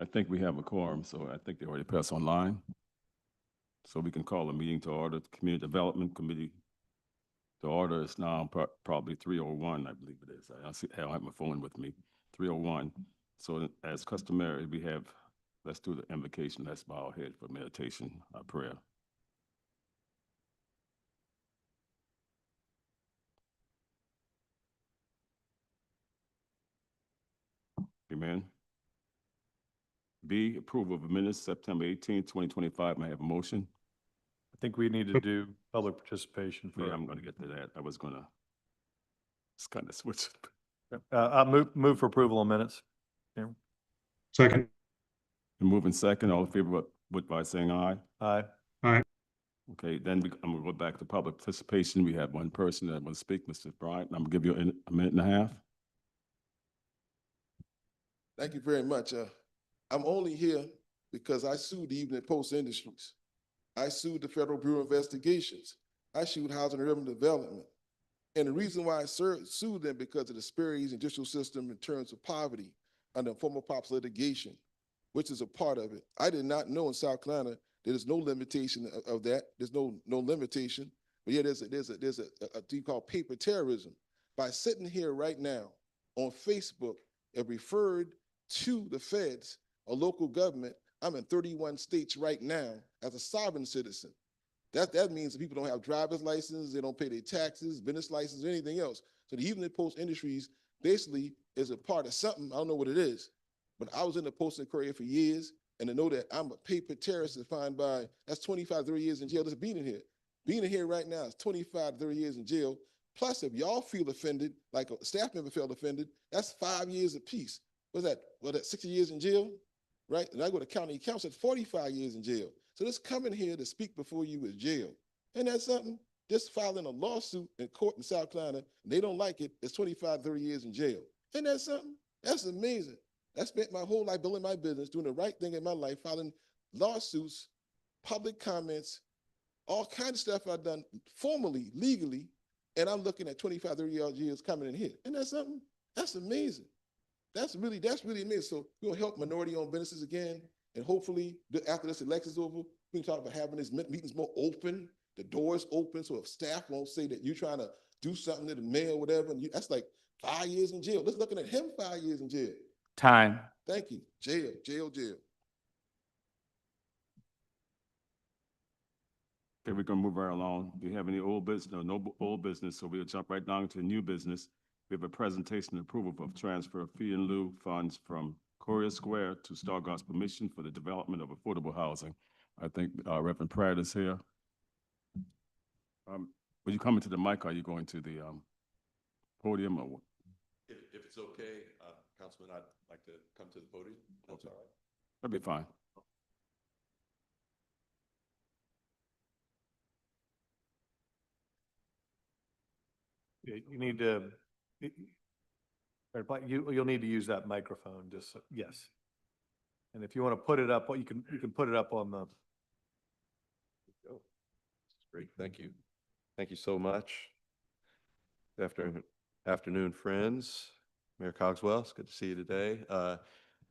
I think we have a quorum, so I think they already passed online. So we can call a meeting to order. The Community Development Committee. The order is now probably 3:01, I believe it is. I don't have my phone with me. 3:01. So as customary, let's do the invocation. Let's bow our head for meditation, our prayer. Amen. B, approval of minutes, September 18, 2025. May I have a motion? I think we need to do public participation first. Yeah, I'm going to get to that. I was going to kind of switch. I'll move for approval of minutes. Yeah. Second. Moving second, all in favor, vote by saying aye. Aye. Aye. Okay, then I'm going to go back to public participation. We have one person that will speak, Mr. Bryant. I'm going to give you a minute and a half. Thank you very much. I'm only here because I sued the Evening Post Industries. I sued the Federal Bureau of Investigations. I sued Housing and Urban Development. And the reason why I sued them because of the disparities in the judicial system in terms of poverty under former POPs litigation, which is a part of it. I did not know in South Carolina there's no limitation of that. There's no limitation. But yeah, there's a thing called paper terrorism. By sitting here right now on Facebook and referred to the feds or local government, I'm in 31 states right now as a sovereign citizen. That means that people don't have driver's license, they don't pay their taxes, business license, or anything else. So the Evening Post Industries basically is a part of something, I don't know what it is, but I was in the Post and Courier for years, and to know that I'm a paper terrorist defined by, that's 25, 30 years in jail, just being in here. Being in here right now is 25, 30 years in jail. Plus, if y'all feel offended, like a staff member felt offended, that's 5 years apiece. What's that? Well, that's 60 years in jail, right? And I go to county council, 45 years in jail. So this coming here to speak before you is jail. And that's something, just filing a lawsuit in court in South Carolina, and they don't like it, it's 25, 30 years in jail. And that's something, that's amazing. I spent my whole life building my business, doing the right thing in my life, filing lawsuits, public comments, all kinds of stuff I've done formally, legally, and I'm looking at 25, 30 years coming in here. And that's something, that's amazing. That's really amazing. So we're gonna help minority-owned businesses again, and hopefully after this election's over, we can talk about having these meetings more open, the doors open, so if staff won't say that you're trying to do something to the mayor or whatever, and that's like 5 years in jail. Let's looking at him 5 years in jail. Time. Thank you. Jail, jail, jail. Okay, we're going to move right along. Do you have any old business? No old business, so we'll jump right down to new business. We have a presentation and approval of transfer of fee in lieu funds from Courier Square to Star Gospel Mission for the development of affordable housing. I think Reverend Pratt is here. Will you come into the mic? Or are you going to the podium or what? If it's okay, Councilman, I'd like to come to the podium. That's all right. That'd be fine. You need to, you'll need to use that microphone, just, yes. And if you want to put it up, you can put it up on the. Great, thank you. Thank you so much. Good afternoon, friends. Mayor Cogswell, it's good to see you today.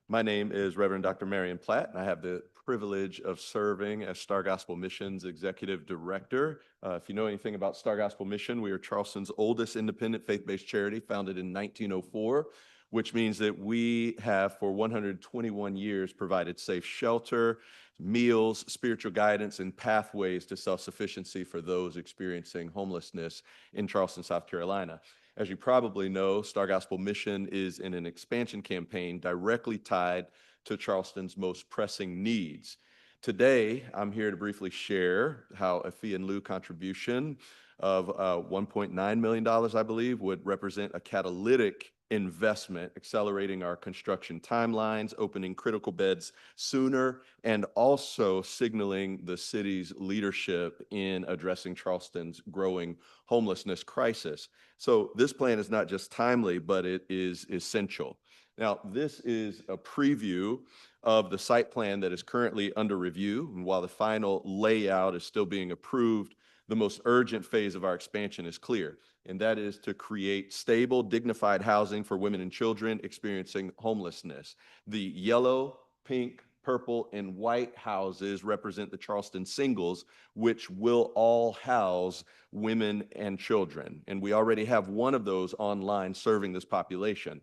My name is Reverend Dr. Marion Platt, and I have the privilege of serving as Star Gospel Mission's Executive Director. If you know anything about Star Gospel Mission, we are Charleston's oldest independent faith-based charity, founded in 1904, which means that we have for 121 years provided safe shelter, meals, spiritual guidance, and pathways to self-sufficiency for those experiencing homelessness in Charleston, South Carolina. As you probably know, Star Gospel Mission is in an expansion campaign directly tied to Charleston's most pressing needs. Today, I'm here to briefly share how a fee in lieu contribution of $1.9 million, I believe, would represent a catalytic investment, accelerating our construction timelines, opening critical beds sooner, and also signaling the city's leadership in addressing Charleston's growing homelessness crisis. So this plan is not just timely, but it is essential. Now, this is a preview of the site plan that is currently under review, and while the final layout is still being approved, the most urgent phase of our expansion is clear, and that is to create stable, dignified housing for women and children experiencing homelessness. The yellow pink, purple, and white houses represent the Charleston singles, which will all house women and children. And we already have one of those online serving this population.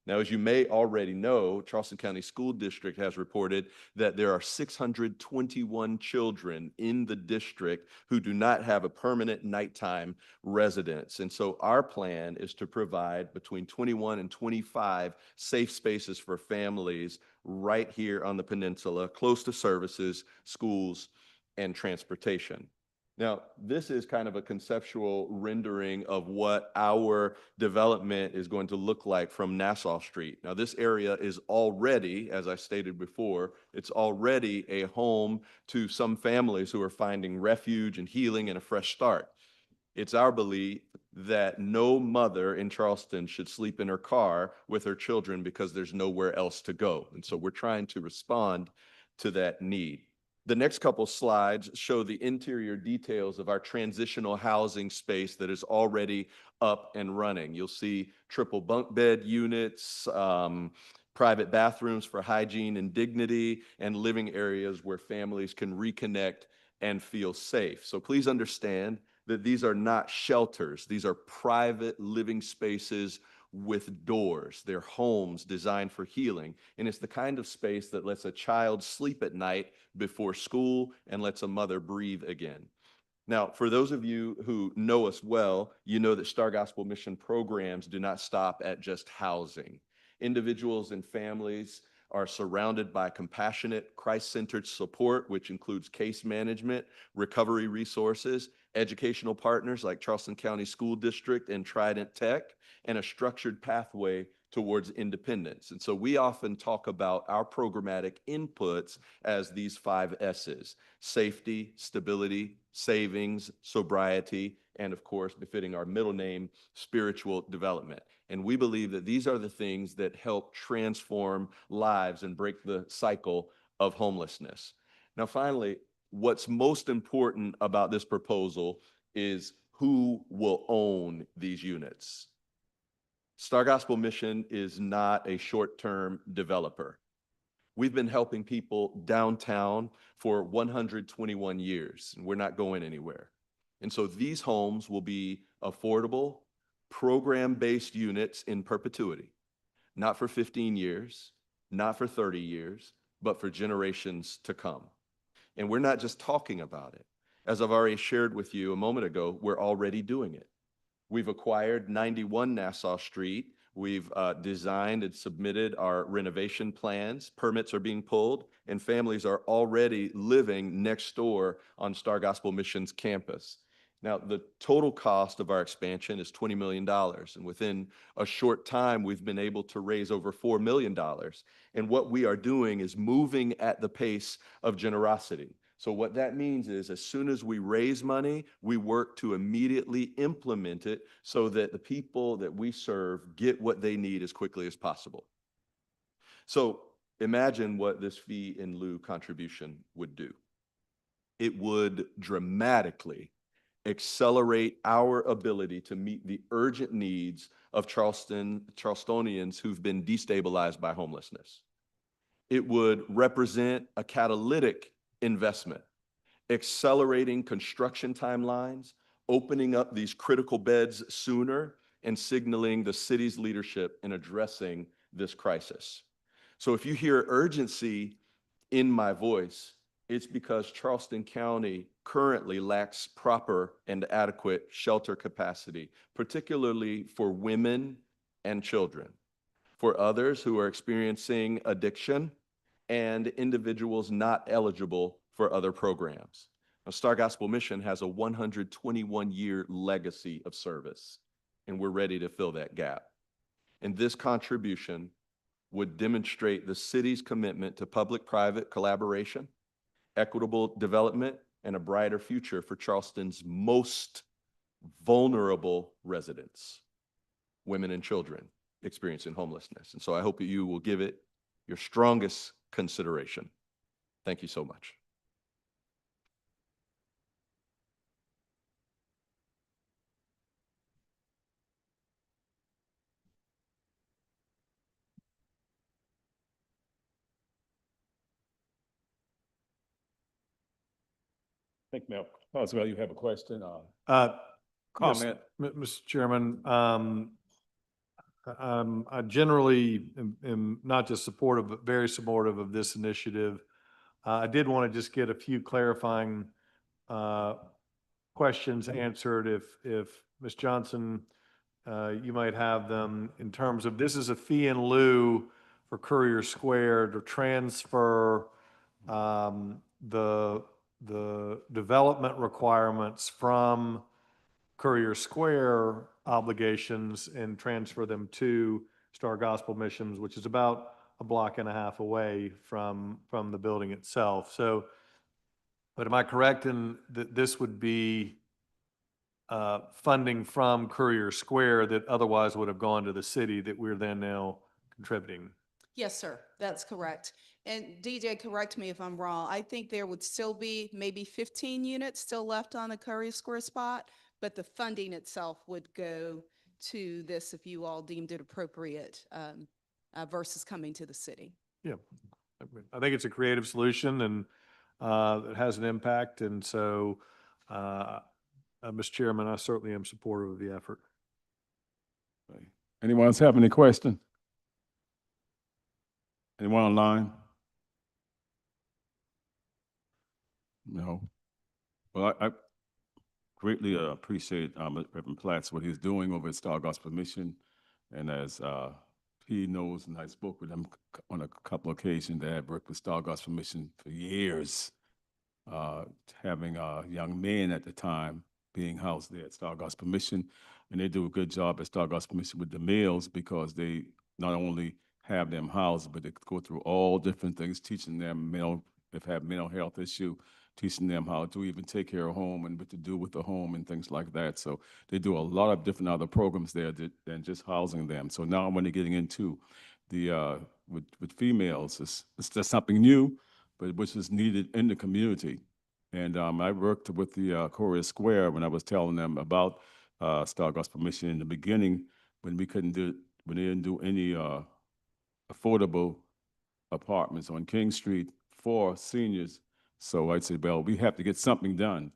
Now, as you may already know, Charleston County School District has reported that there are 621 children in the district who do not have a permanent nighttime residence. And so our plan is to provide between 21 and 25 safe spaces for families right here on the peninsula, close to services, schools, and transportation. Now, this is kind of a conceptual rendering of what our development is going to look like from Nassau Street. Now, this area is already, as I stated before, it's already a home to some families who are finding refuge and healing and a fresh start. It's our belief that no mother in Charleston should sleep in her car with her children because there's nowhere else to go. And so we're trying to respond to that need. The next couple slides show the interior details of our transitional housing space that is already up and running. You'll see triple bunk bed units, private bathrooms for hygiene and dignity, and living areas where families can reconnect and feel safe. So please understand that these are not shelters. These are private living spaces with doors. They're homes designed for healing. And it's the kind of space that lets a child sleep at night before school and lets a mother breathe again. Now, for those of you who know us well, you know that Star Gospel Mission programs do not stop at just housing. Individuals and families are surrounded by compassionate, Christ-centered support, which includes case management, recovery resources, educational partners like Charleston County School District and Trident Tech, and a structured pathway towards independence. And so we often talk about our programmatic inputs as these 5 S's: safety, stability, savings, sobriety, and of course, befitting our middle name, spiritual development. And we believe that these are the things that help transform lives and break the cycle of homelessness. Now, finally, what's most important about this proposal is who will own these units. Star Gospel Mission is not a short-term developer. We've been helping people downtown for 121 years, and we're not going anywhere. And so these homes will be affordable, program-based units in perpetuity, not for 15 years, not for 30 years, but for generations to come. And we're not just talking about it. As I've already shared with you a moment ago, we're already doing it. We've acquired 91 Nassau Street. We've designed and submitted our renovation plans. Permits are being pulled, and families are already living next door on Star Gospel Mission's campus. Now, the total cost of our expansion is $20 million, and within a short time, we've been able to raise over $4 million. And what we are doing is moving at the pace of generosity. So what that means is as soon as we raise money, we work to immediately implement it so that the people that we serve get what they need as quickly as possible. So imagine what this fee in lieu contribution would do. It would dramatically accelerate our ability to meet the urgent needs of Charlestonians who've been destabilized by homelessness. It would represent a catalytic investment, accelerating construction timelines, opening up these critical beds sooner, and signaling the city's leadership in addressing this crisis. So if you hear urgency in my voice, it's because Charleston County currently lacks proper and adequate shelter capacity, particularly for women and children, for others who are experiencing addiction, and individuals not eligible for other programs. Now, Star Gospel Mission has a 121-year legacy of service, and we're ready to fill that gap. And this contribution would demonstrate the city's commitment to public-private collaboration, equitable development, and a brighter future for Charleston's most vulnerable residents, women and children experiencing homelessness. And so I hope that you will give it your strongest consideration. Thank you so much. think, Mayor Coswell, you have a question or Yes, comment? Mr. Chairman, I generally am not just supportive, but very supportive of this initiative. I did want to just get a few clarifying questions answered if Ms. Johnson, you might have them in terms of, this is a fee in lieu for Courier Square to transfer the development requirements from Courier Square obligations and transfer them to Star Gospel Missions, which is about a block and a half away from the building itself. So, but am I correct in that this would be funding from Courier Square that otherwise would have gone to the city that we're then now contributing? Yes, sir, that's correct. And DJ, correct me if I'm wrong. I think there would still be maybe 15 units still left on the Curry Square spot, but the funding itself would go to this if you all deemed it appropriate versus coming to the city. Yeah, I think it's a creative solution and it has an impact. And so, Mr. Chairman, I certainly am supportive of the effort. Anyone else have any question? Anyone online? No. Well, I greatly appreciate Reverend Platts, what he's doing over at Star Gospel Mission. And as he knows, and I spoke with him on a couple of occasions, that I've worked with Star Gospel Mission for years, having young men at the time being housed there at Star Gospel Mission. And they do a good job at Star Gospel Mission with the males, because they not only have them housed, but they go through all different things, teaching them if have mental health issue, teaching them how to even take care of home and what to do with the home and things like that. So they do a lot of different other programs there than just housing them. So now when they're getting into the with females, it's just something new, but which is needed in the community. And I worked with the Courier Square when I was telling them about Star Gospel Mission in the beginning, when they didn't do any affordable apartments on King Street for seniors. So I said, well, we have to get something done.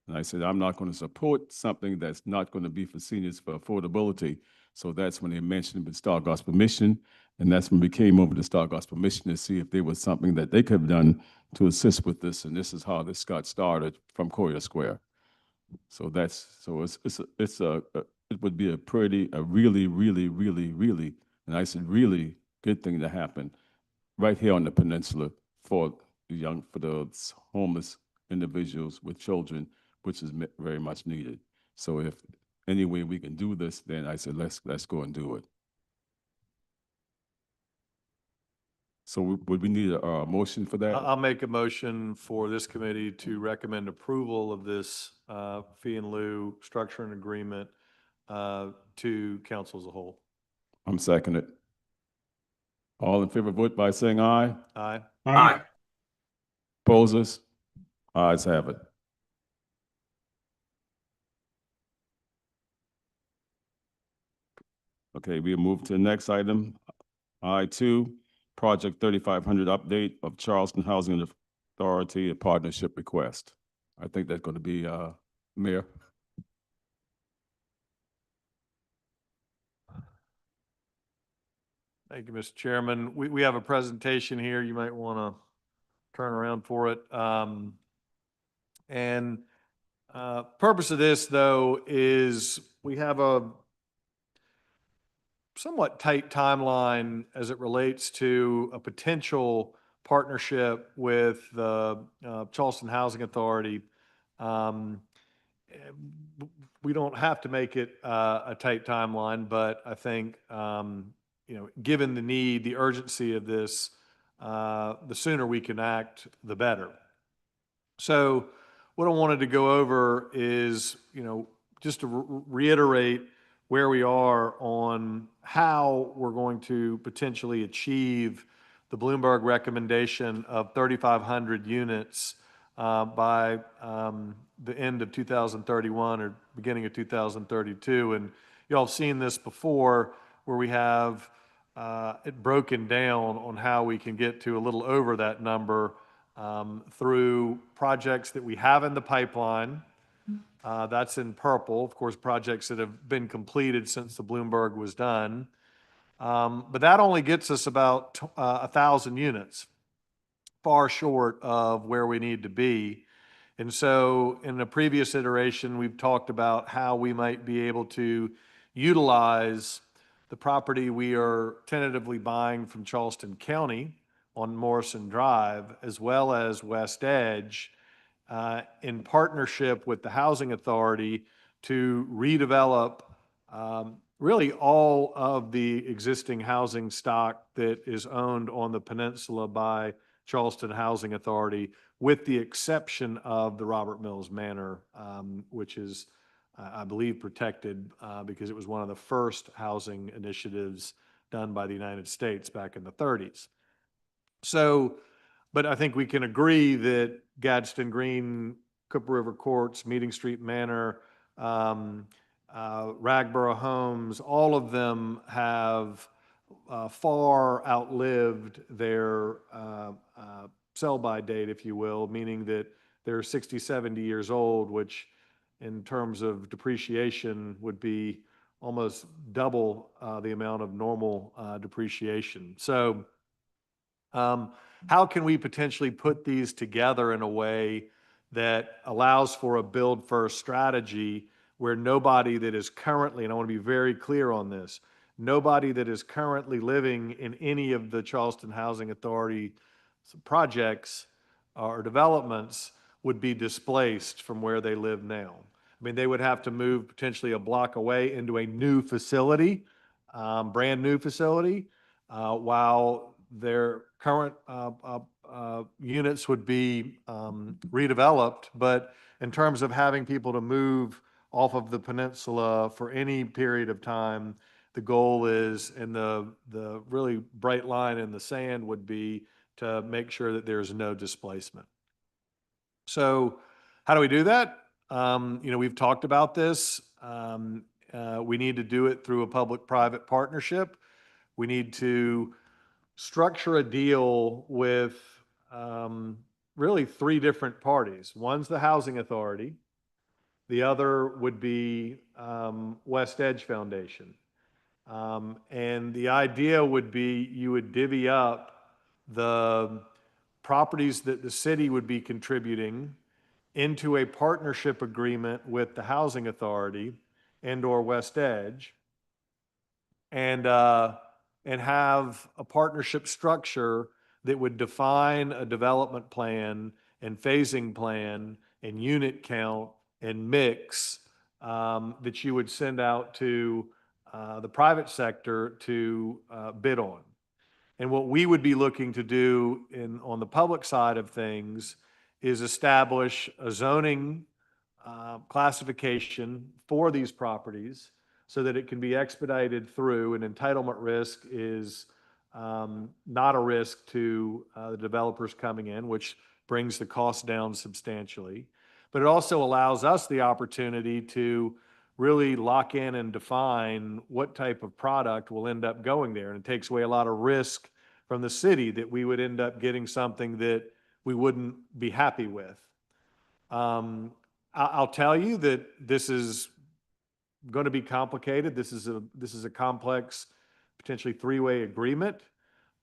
And I said, I'm not going to support something that's not going to be for seniors for affordability. So that's when they mentioned the Star Gospel Mission. And that's when we came over to Star Gospel Mission to see if there was something that they could have done to assist with this. And this is how this got started from Courier Square. So it would be a really, really, really, really, and I said really good thing to happen right here on the peninsula for the homeless individuals with children, which is very much needed. So if any way we can do this, then I said, let's go and do it. So would we need a motion for that? I'll make a motion for this committee to recommend approval of this fee in lieu structure and agreement to council as a whole. I'm seconding it. All in favor, vote by saying aye. Aye. Aye. Opposers? Ayes have it. Okay, we move to the next item. I-2, Project 3500 update of Charleston Housing Authority, a partnership request. I think that's going to be Mayor. Thank you, Mr. Chairman. We have a presentation here. You might want to turn around for it. Purpose of this, though, is we have a somewhat tight timeline as it relates to a potential partnership with the Charleston Housing Authority. We don't have to make it a tight timeline, but I think given the need, the urgency of this, the sooner we can act, the better. So what I wanted to go over is, just to reiterate where we are on how we're going to potentially achieve the Bloomberg recommendation of 3,500 units by the end of 2031 or beginning of 2032. And you all have seen this before, where we have it broken down on how we can get to a little over that number through projects that we have in the pipeline. That's in purple, of course, projects that have been completed since the Bloomberg was done. But that only gets us about 1,000 units, far short of where we need to be. And so in a previous iteration, we've talked about how we might be able to utilize the property we are tentatively buying from Charleston County on Morrison Drive, as well as West Edge, in partnership with the Housing Authority to redevelop really all of the existing housing stock that is owned on the peninsula by Charleston Housing Authority, with the exception of the Robert Mills Manor, which is, I believe, protected because it was one of the first housing initiatives done by the United States back in the 30s. So, but I think we can agree that Gadsden Green, Cooper River Courts, Meeting Street Manor, Ragboro Homes, all of them have far outlived their sell-by date, if you will, meaning that they're 60, 70 years old, which in terms of depreciation would be almost double the amount of normal depreciation. So how can we potentially put these together in a way that allows for a build-first strategy where nobody that is currently, and I want to be very clear on this, nobody that is currently living in any of the Charleston Housing Authority projects or developments would be displaced from where they live now. I mean, they would have to move potentially a block away into a new facility, brand new facility, while their current units would be redeveloped. But in terms of having people to move off of the peninsula for any period of time, the goal is, and the really bright line in the sand would be to make sure that there's no displacement. So how do we do that? We've talked about this. We need to do it through a public-private partnership. We need to structure a deal with really three different parties. One's the Housing Authority. The other would be West Edge Foundation. And the idea would be you would divvy up the properties that the city would be contributing into a partnership agreement with the Housing Authority and/or West Edge, and have a partnership structure that would define a development plan and phasing plan and unit count and mix that you would send out to the private sector to bid on. And what we would be looking to do on the public side of things is establish a zoning classification for these properties so that it can be expedited through, and entitlement risk is not a risk to the developers coming in, which brings the cost down substantially. But it also allows us the opportunity to really lock in and define what type of product will end up going there. And it takes away a lot of risk from the city that we would end up getting something that we wouldn't be happy with. I'll tell you that this is going to be complicated. This is a complex, potentially three-way agreement,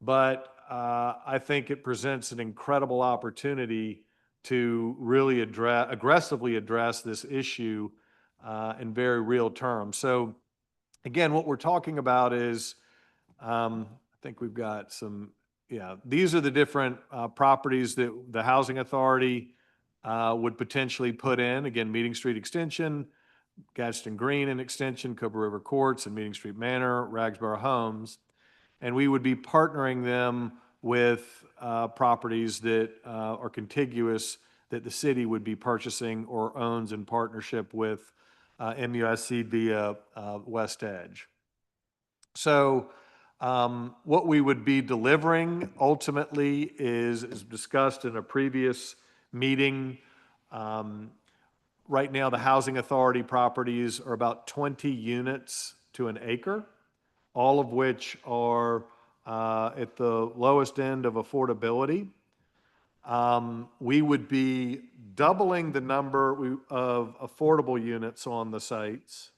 but I think it presents an incredible opportunity to really aggressively address this issue in very real terms. So again, what we're talking about is, I think we've got some, these are the different properties that the Housing Authority would potentially put in. Again, Meeting Street Extension, Gadsden Green and Extension, Cooper River Courts and Meeting Street Manor, Ragboro Homes. And we would be partnering them with properties that are contiguous that the city would be purchasing or owns in partnership with MUSC via West Edge. So what we would be delivering ultimately is discussed in a previous meeting. Right now, the Housing Authority properties are about 20 units to an acre, all of which are at the lowest end of affordability. we would be doubling the number of affordable units on the sites,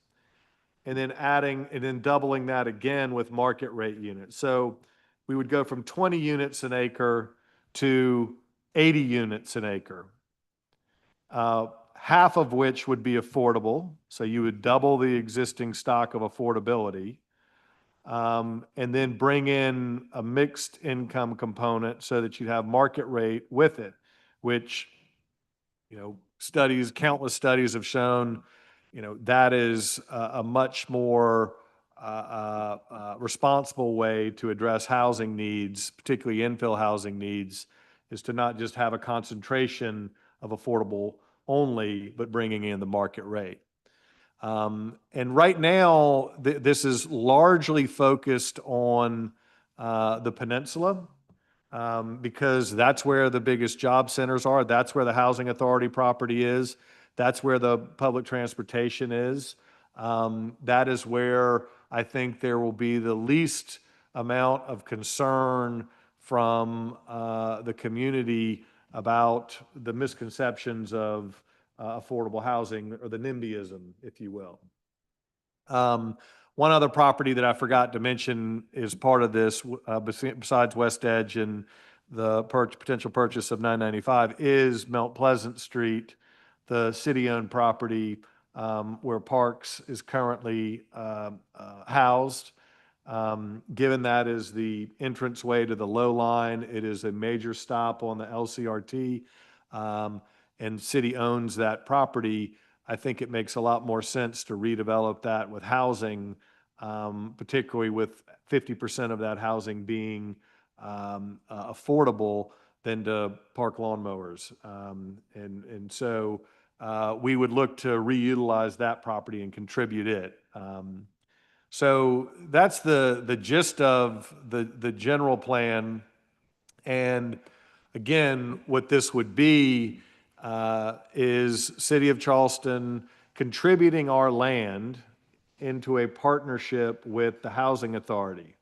and then doubling that again with market rate units. So we would go from 20 units an acre to 80 units an acre. Half of which would be affordable, so you would double the existing stock of affordability, and then bring in a mixed income component so that you have market rate with it, which, countless studies have shown, that is a much more responsible way to address housing needs, particularly infill housing needs, is to not just have a concentration of affordable only, but bringing in the market rate. And right now, this is largely focused on the peninsula, because that's where the biggest job centers are. That's where the housing authority property is. That's where the public transportation is. That is where I think there will be the least amount of concern from the community about the misconceptions of affordable housing, or the NIMBYism, if you will. One other property that I forgot to mention is part of this, besides West Edge and the potential purchase of 995, is Mount Pleasant Street, the city-owned property where Parks is currently housed. Given that is the entranceway to the low line, it is a major stop on the LCRT, and city owns that property. I think it makes a lot more sense to redevelop that with housing, particularly with 50% of that housing being affordable, than to park lawnmowers. And so we would look to reutilize that property and contribute it. So that's the gist of the general plan. And again, what this would be is City of Charleston contributing our land into a partnership with the Housing Authority.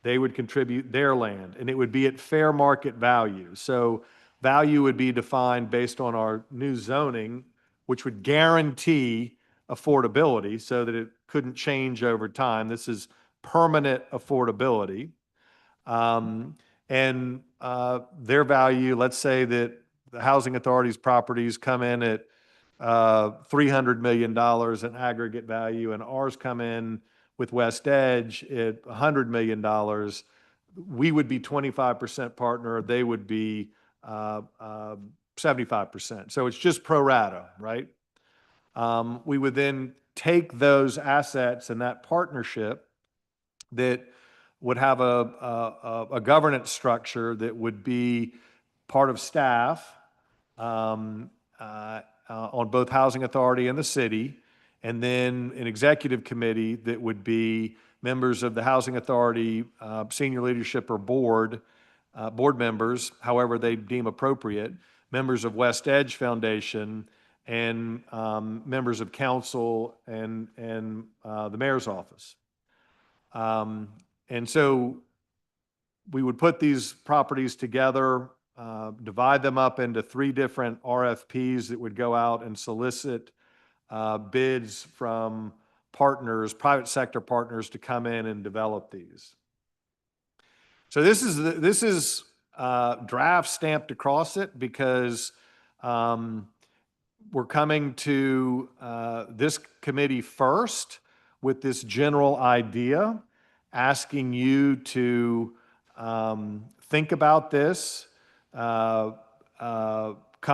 They would contribute their land, and it would be at fair market value. So value would be defined based on our new zoning, which would guarantee affordability so that it couldn't change over time. This is permanent affordability. And their value, let's say that the Housing Authority's properties come in at $300 million in aggregate value, and ours come in with West Edge at $100 million. We would be 25% partner, they would be 75%. So it's just pro rata, right? We would then take those assets and that partnership that would have a governance structure that would be part of staff on both Housing Authority and the city, and then an executive committee that would be members of the Housing Authority, senior leadership or board members, however they deem appropriate, members of West Edge Foundation, and members of council and the mayor's office. And so we would put these properties together, divide them up into 3 different RFPs that would go out and solicit bids from partners, private sector partners, to come in and develop these. So this is draft stamped across it because we're coming to this committee first with this general idea, asking you to think about this, come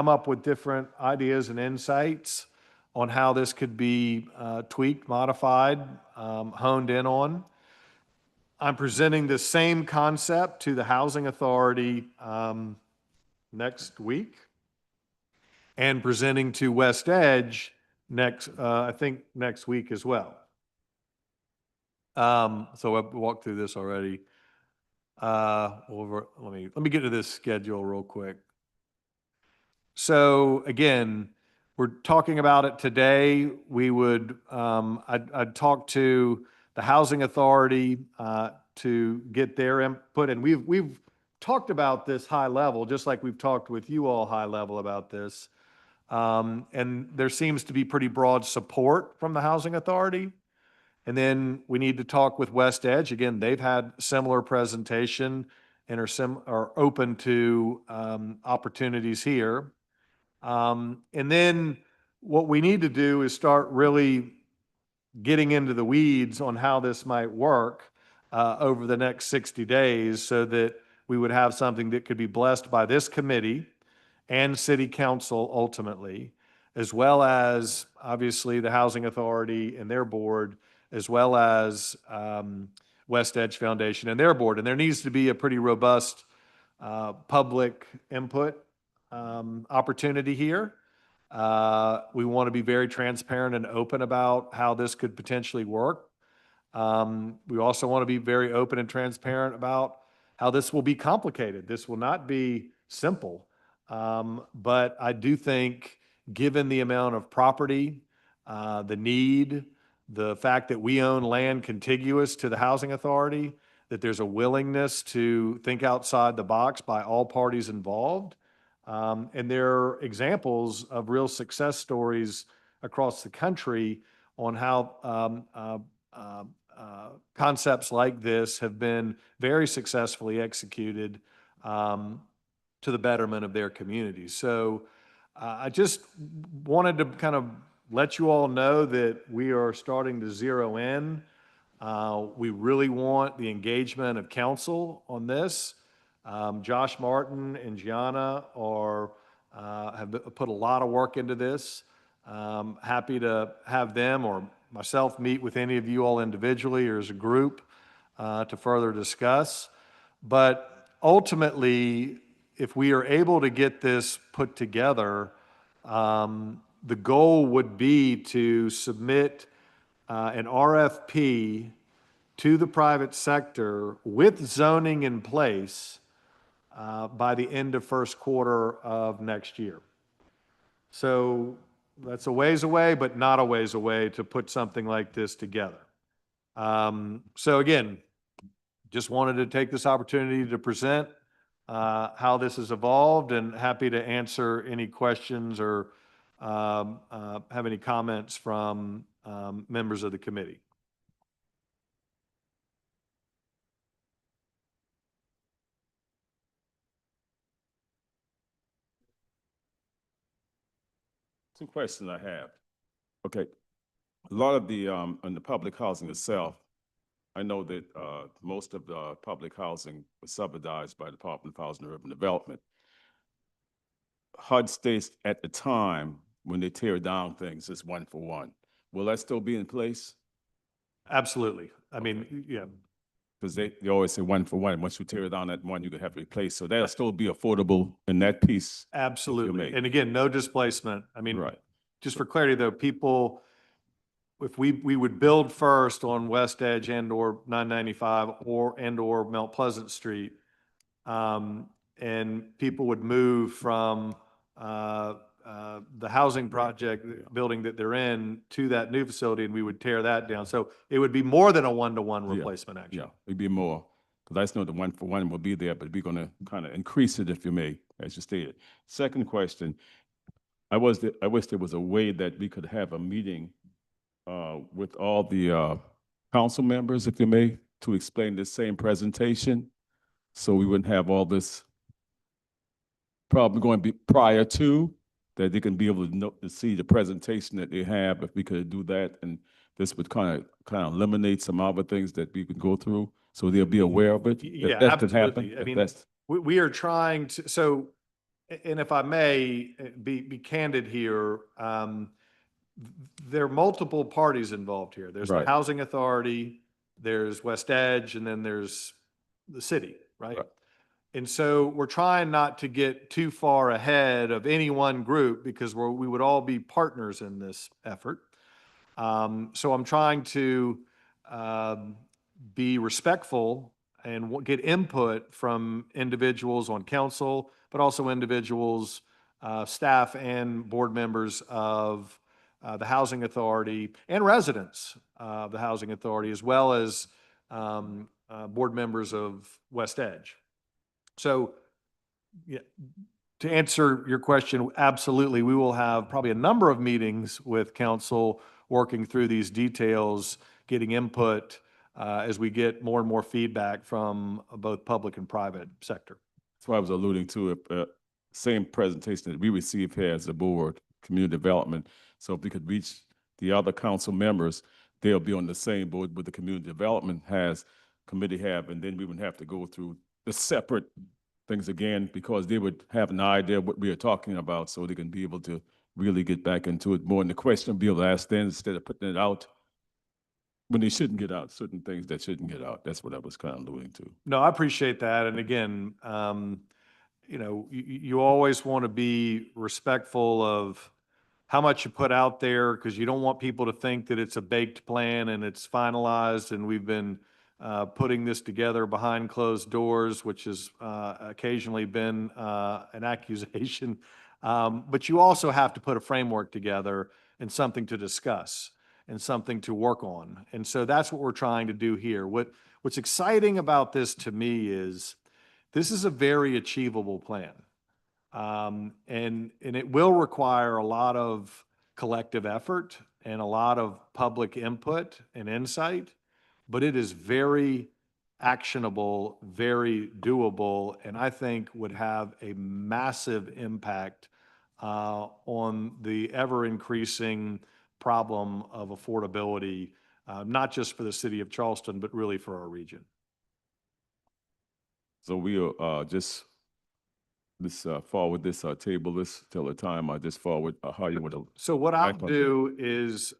up with different ideas and insights on how this could be tweaked, modified, honed in on. I'm presenting the same concept to the Housing Authority next week, and presenting to West Edge I think next week as well. So I've walked through this already. Let me get to this schedule real quick. So again, we're talking about it today. We would, I'd talk to the Housing Authority to get their input, and we've talked about this high level, just like we've talked with you all high level about this. And there seems to be pretty broad support from the Housing Authority. And then we need to talk with West Edge. Again, they've had similar presentation and are open to opportunities here. And then what we need to do is start really getting into the weeds on how this might work over the next 60 days so that we would have something that could be blessed by this committee and city council ultimately, as well as obviously the Housing Authority and their board, as well as West Edge Foundation and their board. And there needs to be a pretty robust public input opportunity here. We want to be very transparent and open about how this could potentially work. We also want to be very open and transparent about how this will be complicated. This will not be simple. But I do think, given the amount of property, the need, the fact that we own land contiguous to the Housing Authority, that there's a willingness to think outside the box by all parties involved. And there are examples of real success stories across the country on how concepts like this have been very successfully executed to the betterment of their communities. So I just wanted to kind of let you all know that we are starting to zero in. We really want the engagement of council on this. Josh Martin and Gianna have put a lot of work into this. Happy to have them or myself meet with any of you all individually or as a group to further discuss. But ultimately, if we are able to get this put together, the goal would be to submit an RFP to the private sector with zoning in place by the end of first quarter of next year. So that's a ways away, but not a ways away to put something like this together. So again, just wanted to take this opportunity to present how this has evolved, and happy to answer any questions or have any comments from members of the committee. Two questions I have. Okay, a lot of the, on the public housing itself, I know that most of the public housing was subsidized by the Department of Housing and Urban Development. HUD states at the time when they tear down things, it's 1-for-1. Will that still be in place? Absolutely. I mean, yeah. Because they always say 1-for-1. Once you tear down that one, you can have to replace. So that'll still be affordable in that piece. Absolutely. And again, no displacement. I mean, Right. just for clarity though, people, if we would build first on West Edge and or 995 or Mount Pleasant Street, and people would move from the housing project building that they're in to that new facility, and we would tear that down. So it would be more than a one-to-one replacement, actually. Yeah, it'd be more. Because I just know the 1-for-1 will be there, but we're going to kind of increase it, if you may, as you stated. Second question, I wish there was a way that we could have a meeting with all the council members, if you may, to explain the same presentation, so we wouldn't have all this probably going to be prior to, that they can be able to see the presentation that they have. If we could do that, and this would kind of eliminate some other things that we could go through, so they'll be aware of it. Yeah, if that could happen. absolutely. I If mean, that's, we are trying to, so, and if I may be candid here, there are multiple parties involved here. There's the Right. Housing Authority, there's West Edge, and then there's the city, right? Right. And so we're trying not to get too far ahead of any one group, because we would all be partners in this effort. So I'm trying to be respectful and get input from individuals on council, but also individuals, staff and board members of the Housing Authority and residents of the Housing Authority, as well as board members of West Edge. So, yeah, to answer your question, absolutely, we will have probably a number of meetings with council working through these details, getting input as we get more and more feedback from both public and private sector. That's what I was alluding to, same presentation that we received here as a board, community development. So if we could reach the other council members, they'll be on the same board with the community development committee have, and then we wouldn't have to go through the separate things again, because they would have an idea what we are talking about, so they can be able to really get back into it more. And the question will be able to ask them instead of putting it out when they shouldn't get out, certain things that shouldn't get out. That's what I was kind of alluding to. No, I appreciate that. And again, you know, you always want to be respectful of how much you put out there, because you don't want people to think that it's a baked plan and it's finalized and we've been putting this together behind closed doors, which has occasionally been an accusation. But you also have to put a framework together and something to discuss and something to work on. And so that's what we're trying to do here. What's exciting about this to me is this is a very achievable plan. And it will require a lot of collective effort and a lot of public input and insight, but it is very actionable, very doable, and I think would have a massive impact on the ever-increasing problem of affordability, not just for the city of Charleston, but really for our region. So we'll just forward this table this till the time. I just forward how you would. So what I'll act on- do is,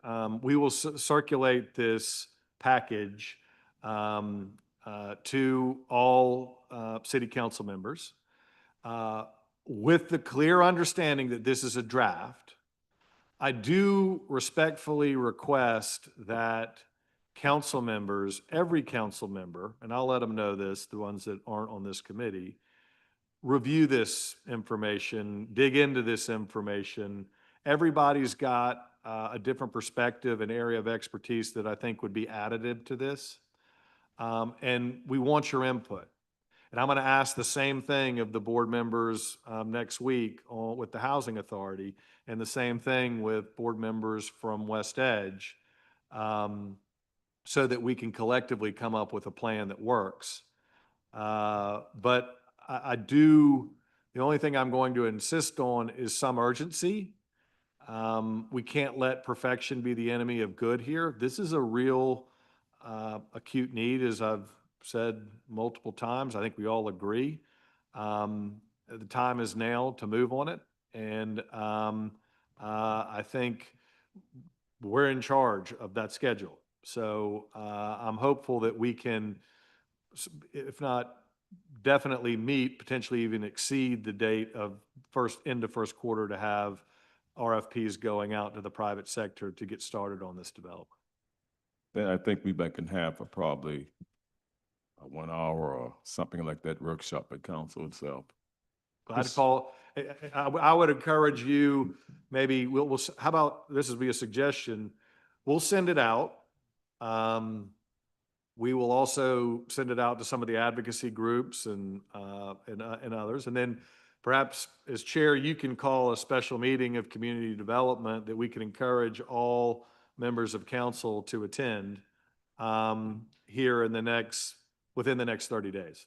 we will circulate this package to all city council members with the clear understanding that this is a draft. I do respectfully request that council members, every council member, and I'll let them know this, the ones that aren't on this committee, review this information, dig into this information. Everybody's got a different perspective, an area of expertise that I think would be additive to this. And we want your input. And I'm going to ask the same thing of the board members next week with the Housing Authority, and the same thing with board members from West Edge, so that we can collectively come up with a plan that works. But I do, the only thing I'm going to insist on is some urgency. We can't let perfection be the enemy of good here. This is a real acute need, as I've said multiple times. I think we all agree. The time is now to move on it. And I think we're in charge of that schedule. So I'm hopeful that we can, if not definitely meet, potentially even exceed the date of end of first quarter to have RFPs going out to the private sector to get started on this development. Then I think we back in half of probably a 1 hour or something like that workshop at council itself. I'd call, I would encourage you, maybe how about, this would be a suggestion, we'll send it out. We will also send it out to some of the advocacy groups and others. And then perhaps as chair, you can call a special meeting of community development that we can encourage all members of council to attend here within the next 30 days.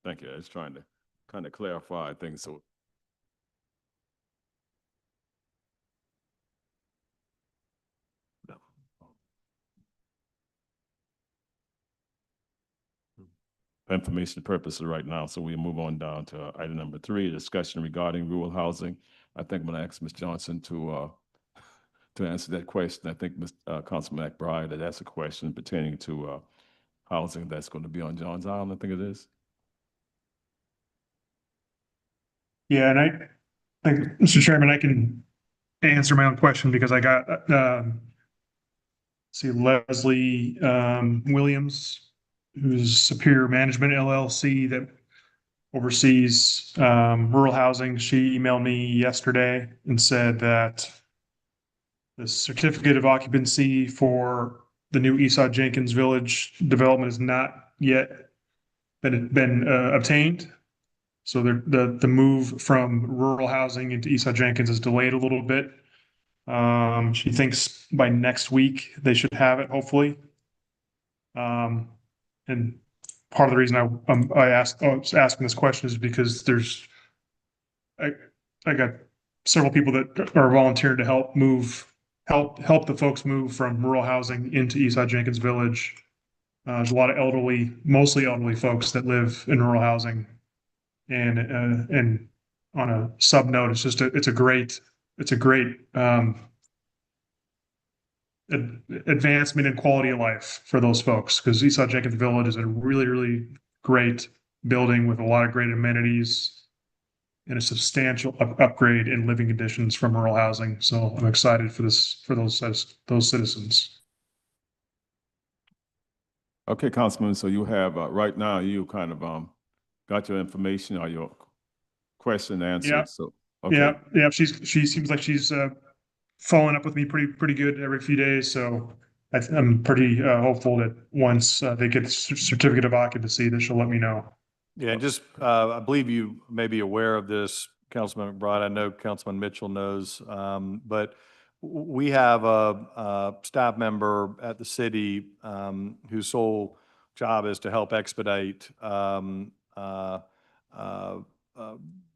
Thank you. I was trying to kind of clarify things. So information purposes right now. So we move on down to item number 3, discussion regarding rural housing. I think I'm going to ask Ms. Johnson to answer that question. I think Councilman McBride had asked a question pertaining to housing that's going to be on Johns Island, I think it is. Yeah, and I think, Mr. Chairman, I can answer my own question because I got, see Leslie Williams, who's Superior Management LLC that oversees rural housing. She emailed me yesterday and said that the certificate of occupancy for the new Esau Jenkins Village development has not yet been obtained. So the move from rural housing into Esau Jenkins is delayed a little bit. She thinks by next week they should have it, hopefully. And part of the reason I was asking this question is because I got several people that are volunteering to help the folks move from rural housing into Esau Jenkins Village. There's a lot of mostly elderly folks that live in rural housing. And on a sub note, it's a great advancement in quality of life for those folks, because Esau Jenkins Village is a really, really great building with a lot of great amenities and a substantial upgrade in living conditions from rural housing. So I'm excited for those citizens. Okay, Councilman, so you have, right now, you kind of, got your information or your question answered, Yeah. so, okay. Yeah. She seems like she's following up with me pretty good every few days. So I'm pretty hopeful that once they get the certificate of occupancy, that she'll let me know. Yeah, and just, I believe you may be aware of this, Councilman McBride. I know Councilman Mitchell knows, but we have a staff member at the city whose sole job is to help expedite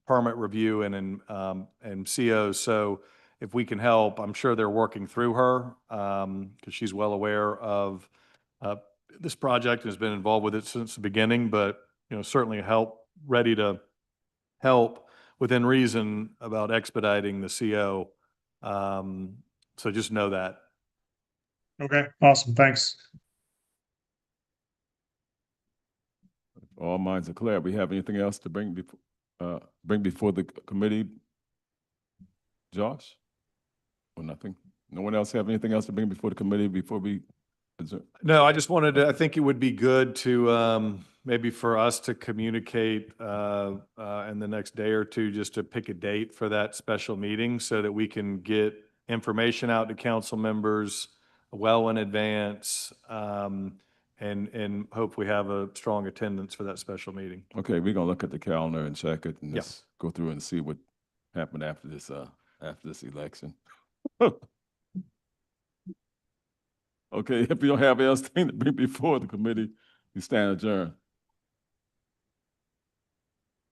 permit review and COs. So if we can help, I'm sure they're working through her because she's well aware of this project and has been involved with it since the beginning, but certainly ready to help within reason about expediting the CO. So just know that. Okay, awesome. Thanks. All minds are clear. We have anything else to bring before the committee? Josh? Or nothing? No one else have anything else to bring before the committee before we adjourn? No, I just wanted to, I think it would be good to, maybe for us to communicate, in the next day or two, just to pick a date for that special meeting so that we can get information out to council members well in advance, and hope we have a strong attendance for that special meeting. Okay, we're gonna look at the calendar and check it and Yeah. just go through and see what happened after this election. Okay, if you don't have anything to bring before the committee, we stand adjourned.